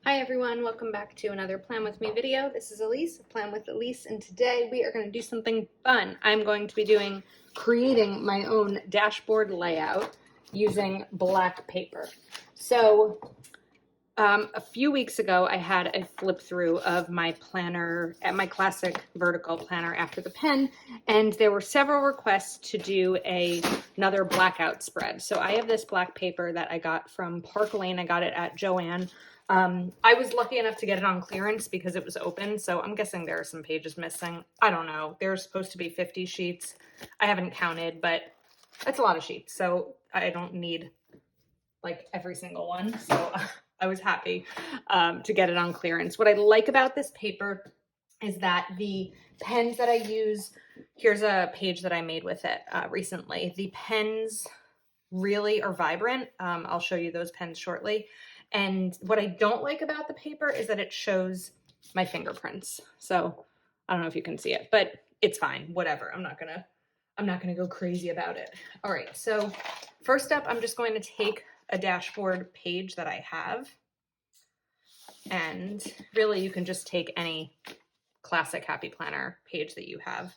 Hi everyone, welcome back to another Plan With Me video. This is Elise, Plan With Elise, and today we are going to do something fun. I'm going to be creating my own dashboard layout using black paper. So a few weeks ago I had a flip through of my planner, at my classic vertical planner after the pen, and there were several requests to do another blackout spread. So I have this black paper that I got from Park Lane. I got it at Joann. I was lucky enough to get it on clearance because it was open, so I'm guessing there are some pages missing. I don't know. There's supposed to be 50 sheets. I haven't counted, but it's a lot of sheets, so I don't need like every single one. So I was happy to get it on clearance. What I like about this paper is that the pens that I use, here's a page that I made with it recently. The pens really are vibrant. I'll show you those pens shortly. And what I don't like about the paper is that it shows my fingerprints. So I don't know if you can see it, but it's fine. Whatever. I'm not gonna go crazy about it. All right. So first up, I'm just going to take a dashboard page that I have, and really you can just take any classic Happy Planner page that you have,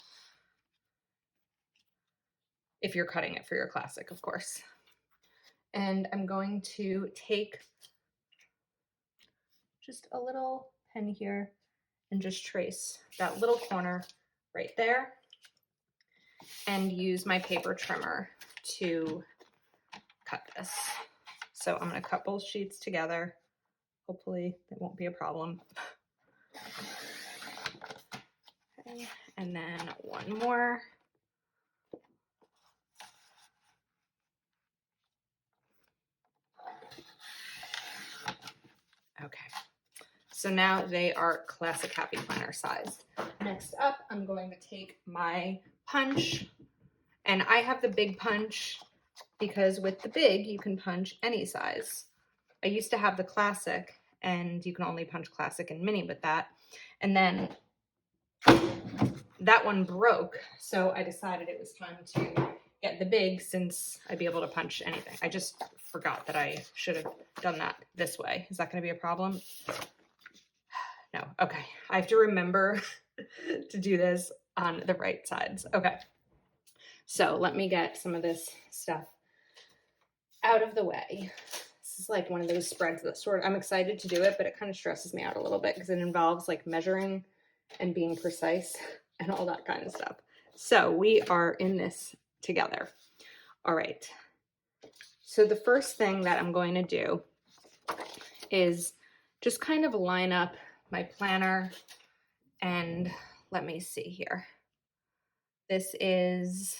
if you're cutting it for your classic, of course. And I'm going to take just a little pen here and just trace that little corner right there and use my paper trimmer to cut this. So I'm going to cut both sheets together. Hopefully that won't be a problem. Okay. And then one more. Okay. So now they are classic Happy Planner size. Next up, I'm going to take my punch, and I have the big punch because with the big, you can punch any size. I used to have the classic, and you can only punch classic and mini with that. And then that one broke, so I decided it was time to get the big since I'd be able to punch anything. I just forgot that I should have done that this way. Is that going to be a problem? No. Okay. I have to remember to do this on the right sides. Okay. So let me get some of this stuff out of the way. This is like one of those spreads that I'm excited to do it, but it kind of stresses me out a little bit because it involves like measuring and being precise and all that kind of stuff. So we are in this together. All right. So the first thing that I'm going to do is just kind of line up my planner, and let me see here. This is,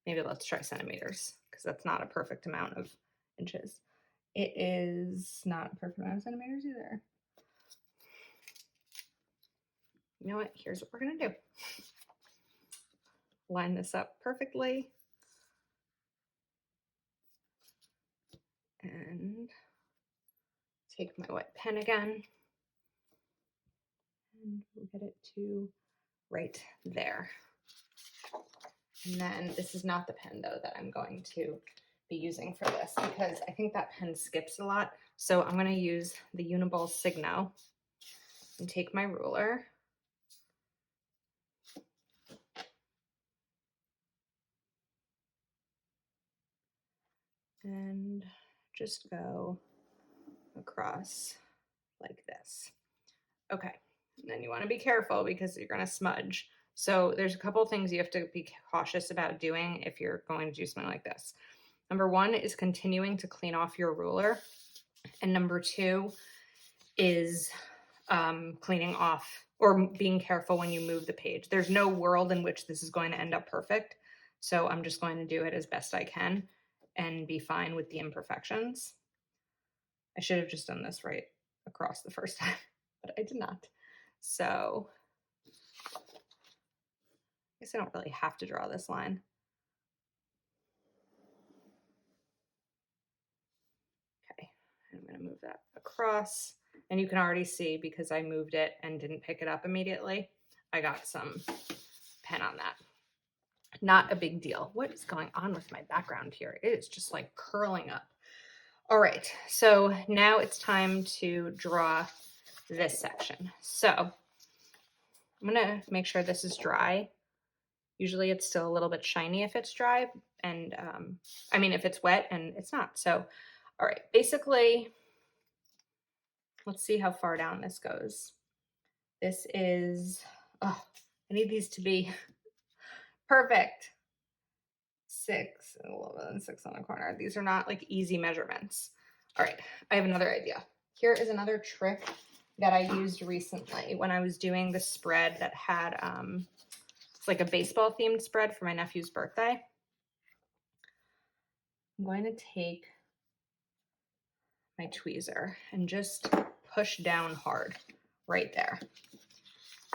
maybe let's try centimeters because that's not a perfect amount of inches. It is not a perfect amount of centimeters either. You know what? Here's what we're going to do. Line this up perfectly. And take my wet pen again. And we'll get it to right there. And then this is not the pen though that I'm going to be using for this because I think that pen skips a lot. So I'm going to use the Uniball Signo and take my ruler. And just go across like this. Okay, and then you want to be careful because you're going to smudge. So there's a couple of things you have to be cautious about doing if you're going to do something like this. Number one is continuing to clean off your ruler. And number two is cleaning off or being careful when you move the page. There's no world in which this is going to end up perfect. So I'm just going to do it as best I can and be fine with the imperfections. I should have just done this right across the first time, but I did not. So I guess I don't really have to draw this line. Okay, I'm going to move that across. And you can already see because I moved it and didn't pick it up immediately, I got some pen on that. Not a big deal. What is going on with my background here? It is just like curling up. All right, so now it's time to draw this section. So I'm gonna make sure this is dry. Usually it's still a little bit shiny if it's dry, and I mean if it's wet, and it's not. So, all right, basically, let's see how far down this goes. This is, oh, I need these to be perfect. 6, 11, 6 on the corner. These are not like easy measurements. All right, I have another idea. Here is another trick that I used recently when I was doing the spread that had, it's like a baseball themed spread for my nephew's birthday. I'm going to take my tweezer and just push down hard right there.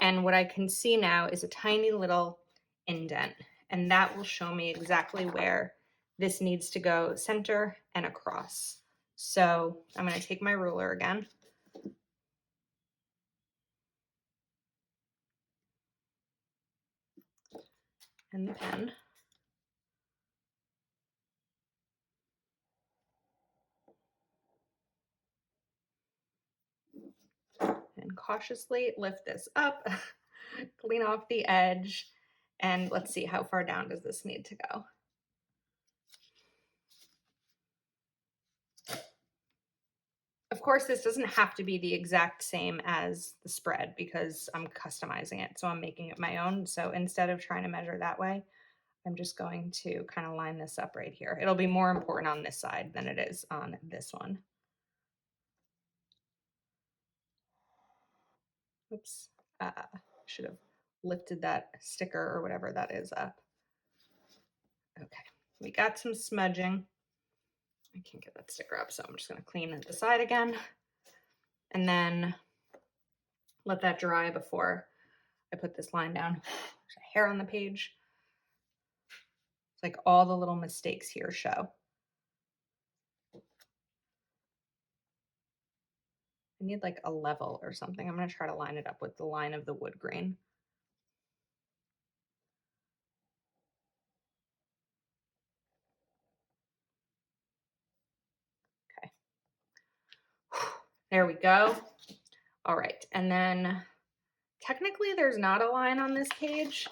And what I can see now is a tiny little indent, and that will show me exactly where this needs to go center and across. So I'm going to take my ruler again. And the pen. And cautiously lift this up, clean off the edge, and let's see, how far down does this need to go? Of course, this doesn't have to be the exact same as the spread because I'm customizing it, so I'm making it my own. So instead of trying to measure that way, I'm just going to kind of line this up right here. It'll be more important on this side than it is on this one. Oops, should have lifted that sticker or whatever that is up. Okay, we got some smudging. I can't get that sticker up, so I'm just going to clean the side again and then let that dry before I put this line down. There's a hair on the page. It's like all the little mistakes here show. I need like a level or something. I'm going to try to line it up with the line of the wood grain. Okay. There we go. All right, and then technically there's not a line on this page,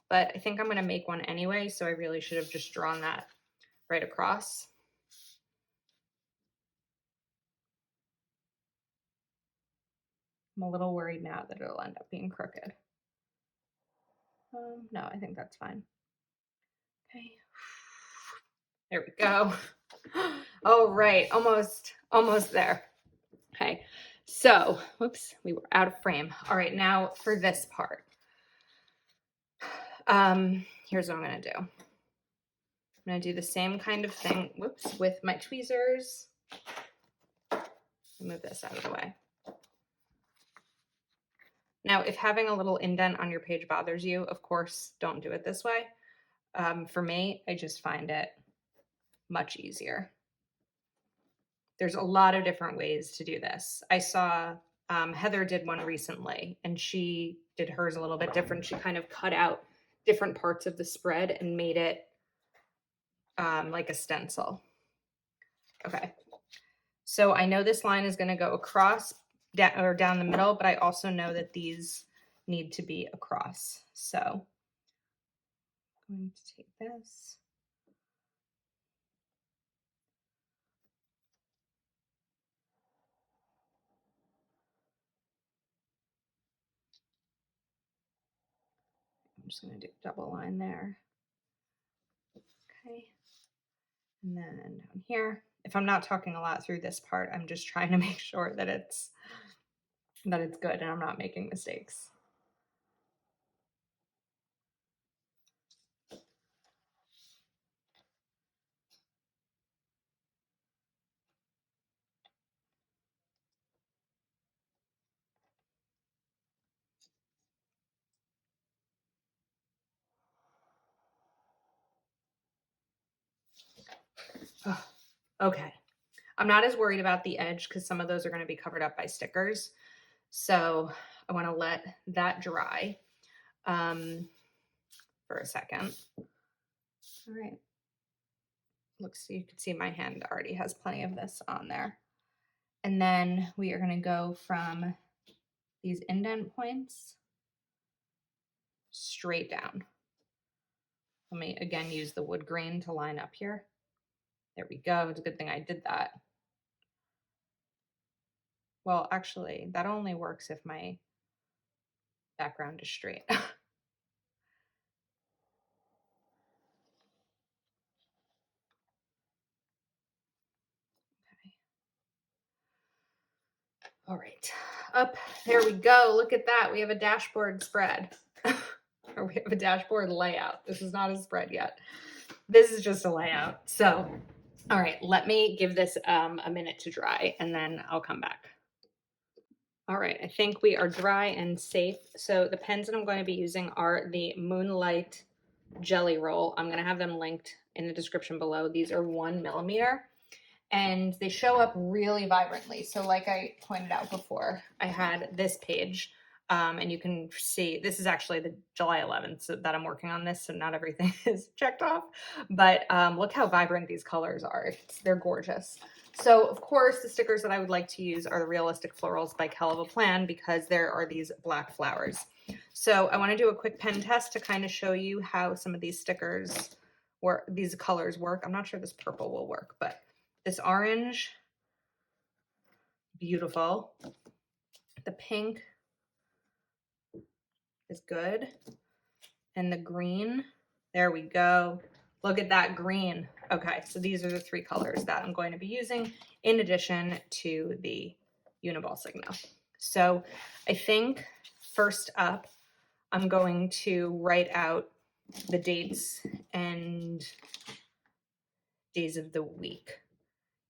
but I think I'm going to make one anyway, so I really should have just drawn that right across. I'm a little worried now that it'll end up being crooked. No, I think that's fine. Okay. There we go. All right, almost there. Okay, so, whoops, we were out of frame. All right, now for this part. Here's what I'm gonna do. I'm gonna do the same kind of thing, whoops, with my tweezers. Move this out of the way. Now, if having a little indent on your page bothers you, of course, don't do it this way. For me, I just find it much easier. There's a lot of different ways to do this. I saw Heather did one recently, and she did hers a little bit different. She kind of cut out different parts of the spread and made it like a stencil. Okay, so I know this line is going to go across or down the middle, but I also know that these need to be across. So I'm going to take this. I'm just going to do a double line there. Okay. And then down here, if I'm not talking a lot through this part, I'm just trying to make sure that it's good and I'm not making mistakes. Oh, okay. I'm not as worried about the edge because some of those are going to be covered up by stickers. So I want to let that dry for a second. All right. looks, you can see my hand already has plenty of this on there. And then we are going to go from these indent points straight down. Let me again use the wood grain to line up here. There we go. It's a good thing I did that. Well, actually, that only works if my background is straight. All right, up, there we go. Look at that. We have a dashboard spread. Or we have a dashboard layout. This is not a spread yet. This is just a layout. So, all right, let me give this a minute to dry and then I'll come back. All right, I think we are dry and safe. So the pens that I'm going to be using are the Moonlight Jelly Roll. I'm going to have them linked in the description below. These are 1mm. And they show up really vibrantly. So like I pointed out before, I had this page, and you can see, this is actually the July 11th that I'm working on this, so not everything is checked off, but look how vibrant these colors are. They're gorgeous. So of course, the stickers that I would like to use are the Realistic Florals by Hell of a Plan, because there are these black flowers. So I want to do a quick pen test to kind of show you how some of these stickers or these colors work. I'm not sure this purple will work, but this orange, beautiful. The pink is good. And the green, there we go. Look at that green. Okay, so these are the 3 colors that I'm going to be using in addition to the Uniball Signal. So I think first up, I'm going to write out the dates and days of the week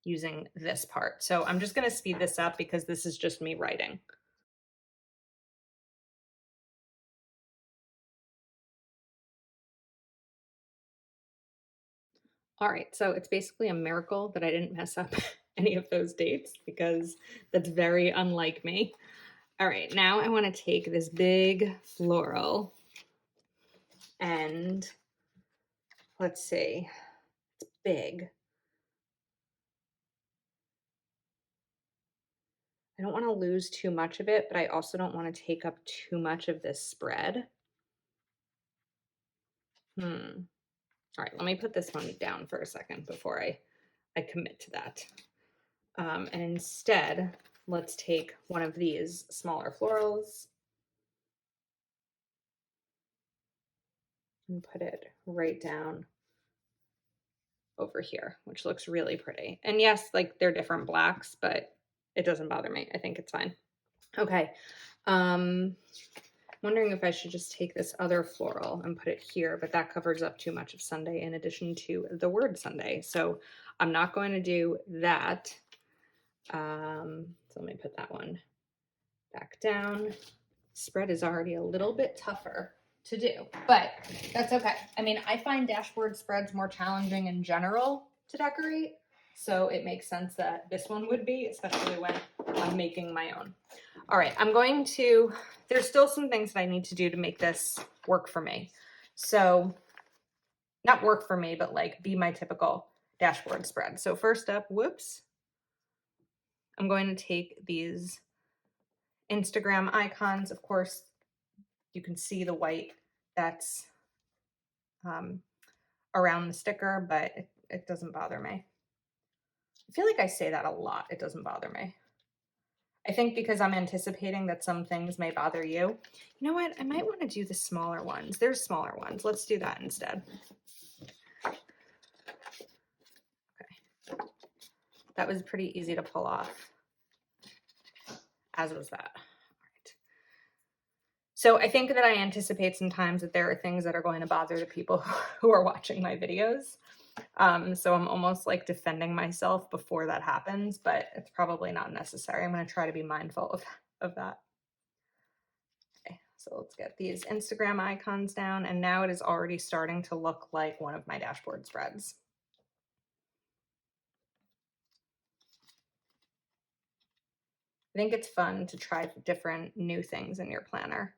using this part. So I'm just going to speed this up because this is just me writing. All right, so it's basically a miracle that I didn't mess up any of those dates because that's very unlike me. All right, now I want to take this big floral and let's see, it's big. I don't want to lose too much of it, but I also don't want to take up too much of this spread. All right, let me put this one down for a second before I commit to that. And instead, let's take one of these smaller florals and put it right down over here, which looks really pretty. And yes, like they're different blacks, but it doesn't bother me. I think it's fine. Okay. Wondering if I should just take this other floral and put it here, but that covers up too much of Sunday in addition to the word Sunday. So I'm not going to do that. So let me put that one back down. Spread is already a little bit tougher to do, but that's okay. I mean, I find dashboard spreads more challenging in general to decorate, so it makes sense that this one would be, especially when I'm making my own. All right, I'm going to, there's still some things that I need to do to make this work for me. So not work for me, but like be my typical dashboard spread. So first up, whoops, I'm going to take these Instagram icons. Of course, you can see the white that's around the sticker, but it doesn't bother me. I feel like I say that a lot. It doesn't bother me. I think because I'm anticipating that some things may bother you. You know what? I might want to do the smaller ones. There's smaller ones. Let's do that instead. Okay. That was pretty easy to pull off, as was that. So I think that I anticipate sometimes that there are things that are going to bother the people who are watching my videos. So I'm almost like defending myself before that happens, but it's probably not necessary. I'm going to try to be mindful of that. Okay, so let's get these Instagram icons down, and now it is already starting to look like one of my dashboard spreads. I think it's fun to try different new things in your planner.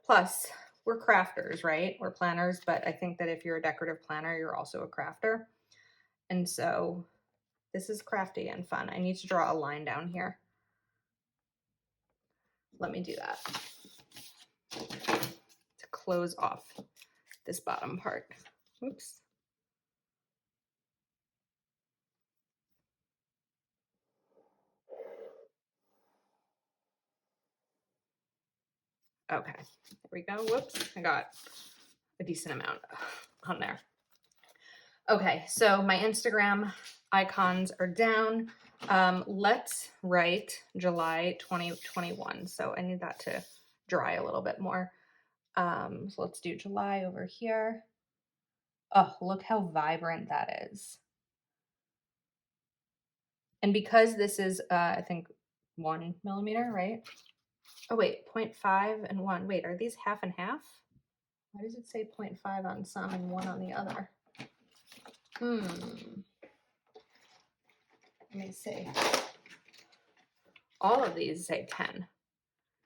Plus, we're crafters, right? We're planners, but I think that if you're a decorative planner, you're also a crafter. And so this is crafty and fun. I need to draw a line down here. Let me do that to close off this bottom part. Oops. Okay, there we go. Whoops, I got a decent amount on there. Okay, so my Instagram icons are down. Let's write July 2021. So I need that to dry a little bit more. So let's do July over here. Oh, look how vibrant that is. And because this is, I think 1 millimeter, right? Oh wait, 0.5 and 1. Wait, are these half and half? Why does it say 0.5 on some and 1 on the other? Let me see. All of these say 10.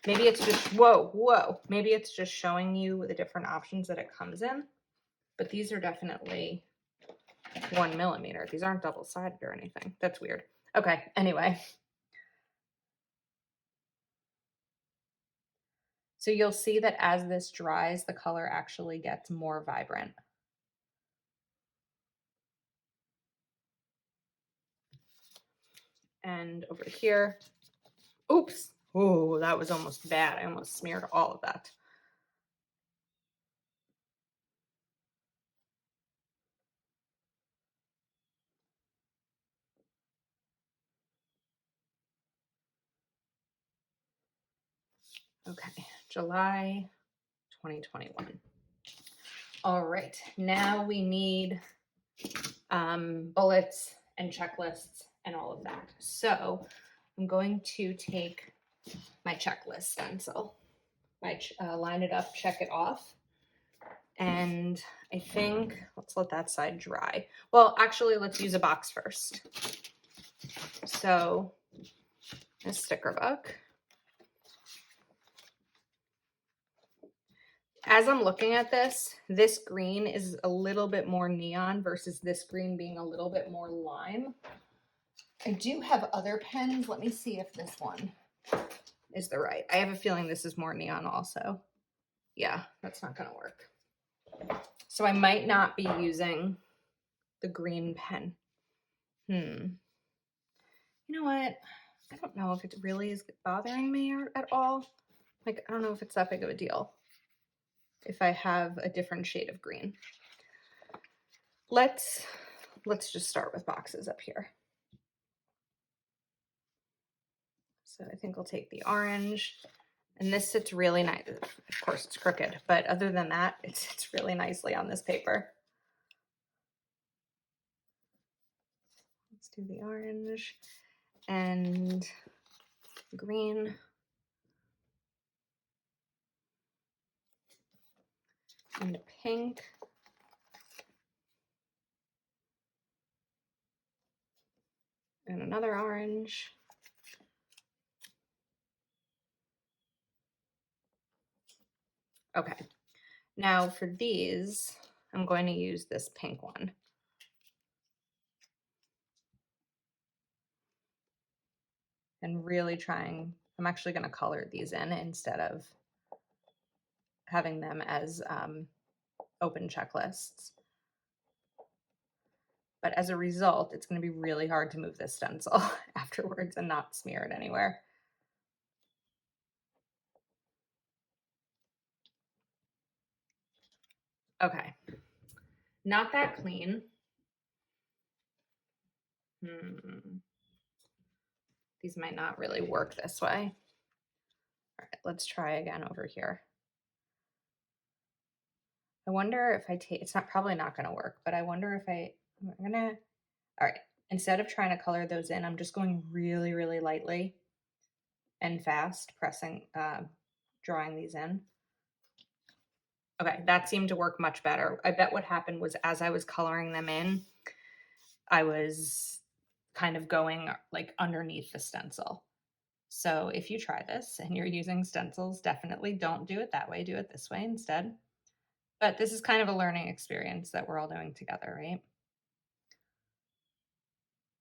Maybe it's just, whoa. Maybe it's just showing you the different options that it comes in. But these are definitely 1 millimeter. These aren't double-sided or anything. That's weird. Okay, anyway. So you'll see that as this dries, the color actually gets more vibrant. And over here, oops. Oh, that was almost bad. I almost smeared all of that. Okay, July 2021. All right, now we need bullets and checklists and all of that. So I'm going to take my checklist stencil, line it up, check it off. And I think, let's let that side dry. Well, actually, let's use a box first. So a sticker book. As I'm looking at this green is a little bit more neon versus this green being a little bit more lime. I do have other pens. Let me see if this one is the right. I have a feeling this is more neon also. Yeah, that's not gonna work. So I might not be using the green pen. You know what? I don't know if it really is bothering me at all. Like, I don't know if it's that big of a deal if I have a different shade of green. Let's just start with boxes up here. So I think I'll take the orange, and this sits really nice. Of course it's crooked, but other than that, it sits really nicely on this paper. Let's do the orange and green. And a pink. And another orange. Okay, now for these, I'm going to use this pink one. And really trying, I'm actually going to color these in instead of having them as open checklists. But as a result, it's going to be really hard to move this stencil afterwards and not smear it anywhere. Okay, not that clean. These might not really work this way. All right, let's try again over here. I wonder if I take, it's probably not going to work, but I wonder if I'm going to, all right, instead of trying to color those in, I'm just going really, really lightly and fast, drawing these in. Okay, that seemed to work much better. I bet what happened was as I was coloring them in, I was kind of going like underneath the stencil. So if you try this and you're using stencils, definitely don't do it that way. Do it this way instead. But this is kind of a learning experience that we're all doing together, right?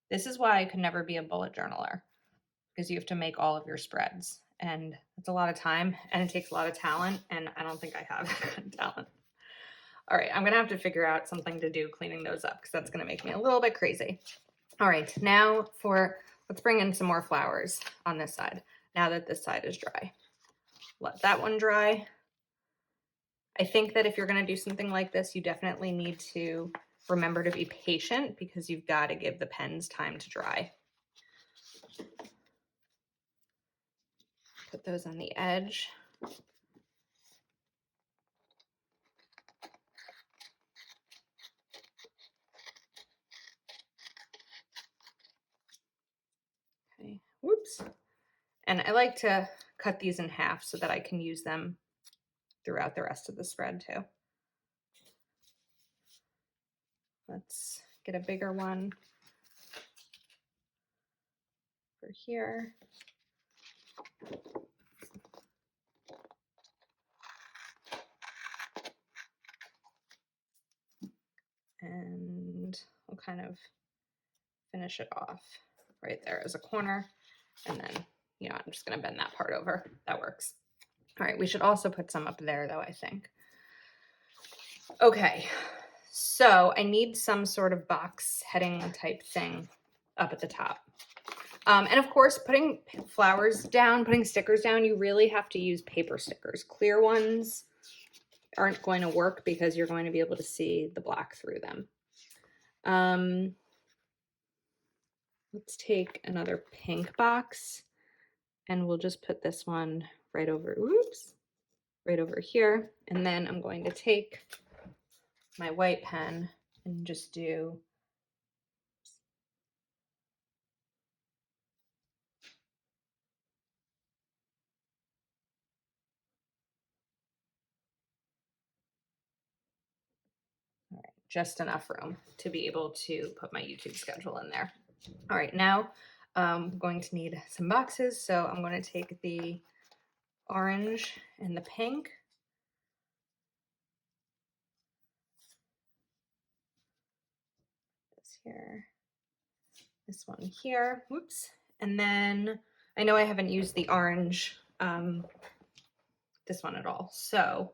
This is why I could never be a bullet journaler, because you have to make all of your spreads, and it's a lot of time and it takes a lot of talent, and I don't think I have that kind of talent. All right, I'm gonna have to figure out something to do cleaning those up because that's gonna make me a little bit crazy. All right, now let's bring in some more flowers on this side, now that this side is dry. Let that one dry. I think that if you're gonna do something like this, you definitely need to remember to be patient because you've got to give the pens time to dry. Put those on the edge. Okay, whoops. And I like to cut these in half so that I can use them throughout the rest of the spread too. Let's get a bigger one for here. And we'll kind of finish it off right there as a corner. And then, you know, I'm just gonna bend that part over. That works. All right, we should also put some up there though, I think. Okay, so I need some sort of box heading type thing up at the top. And of course, putting flowers down, putting stickers down, you really have to use paper stickers. Clear ones aren't going to work because you're going to be able to see the black through them. Let's take another pink box and we'll just put this one right over, right over here. And then I'm going to take my white pen and just do just enough room to be able to put my YouTube schedule in there. All right, now I'm going to need some boxes. So I'm going to take the orange and the pink. This here, this one here, whoops. And then I know I haven't used the orange, this one at all. So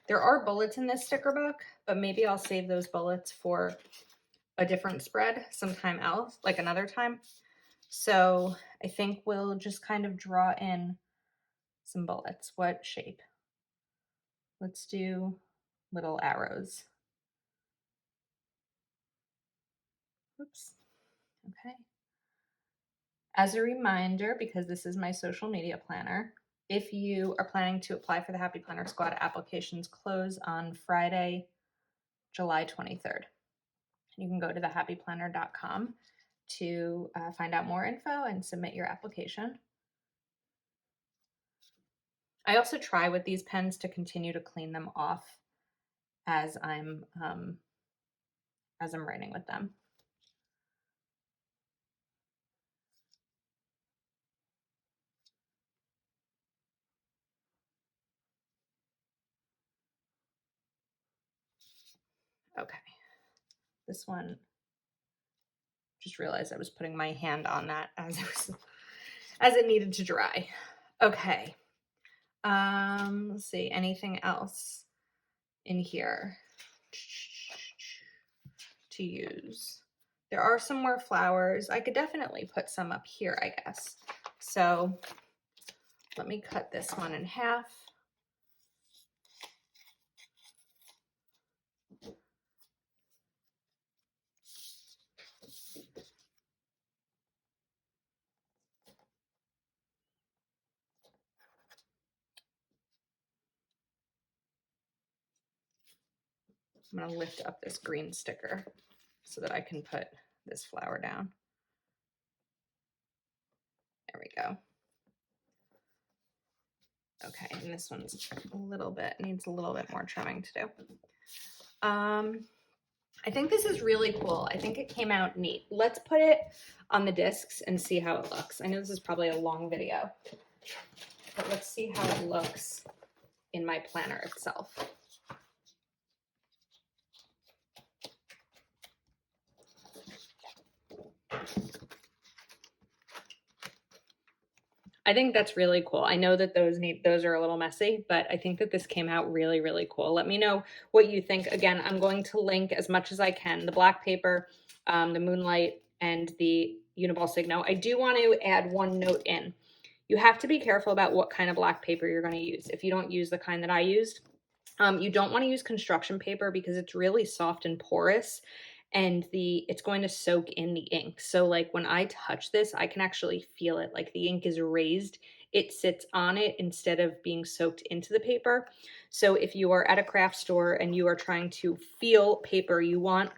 there are bullets in this sticker book, but maybe I'll save those bullets for a different spread sometime else, like another time. So I think we'll just kind of draw in some bullets. What shape? Let's do little arrows. Oops. Okay. As a reminder, because this is my social media planner, if you are planning to apply for the Happy Planner Squad, applications close on Friday, July 23rd. You can go to thehappyplanner.com to find out more info and submit your application. I also try with these pens to continue to clean them off as I'm writing with them. Okay, this one, just realized I was putting my hand on that as it needed to dry. Okay, let's see, anything else in here to use? There are some more flowers. I could definitely put some up here, I guess. So let me cut this one in half. I'm going to lift up this green sticker so that I can put this flower down. There we go. Okay, and this one's needs a little bit more trimming to do. I think this is really cool. I think it came out neat. Let's put it on the discs and see how it looks. I know this is probably a long video, but let's see how it looks in my planner itself. I think that's really cool. I know that those are a little messy, but I think that this came out really, really cool. Let me know what you think. Again, I'm going to link as much as I can, the black paper, the Moonlight, and the Uniball Signo. I do want to add one note in. You have to be careful about what kind of black paper you're going to use. If you don't use the kind that I used, you don't want to use construction paper because it's really soft and porous, and it's going to soak in the ink. So like when I touch this, I can actually feel it. Like the ink is raised, it sits on it instead of being soaked into the paper. So if you are at a craft store and you are trying to feel paper, you want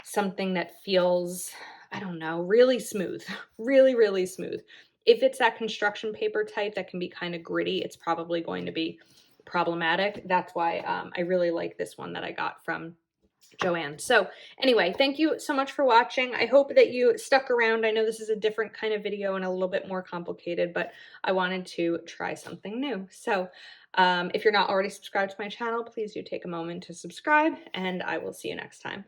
something that feels, I don't know, really smooth, really, really smooth. If it's that construction paper type that can be kind of gritty, it's probably going to be problematic. That's why I really like this one that I got from Joanne. So anyway, thank you so much for watching. I hope that you stuck around. I know this is a different kind of video and a little bit more complicated, but I wanted to try something new. So if you're not already subscribed to my channel, please do take a moment to subscribe, and I will see you next time.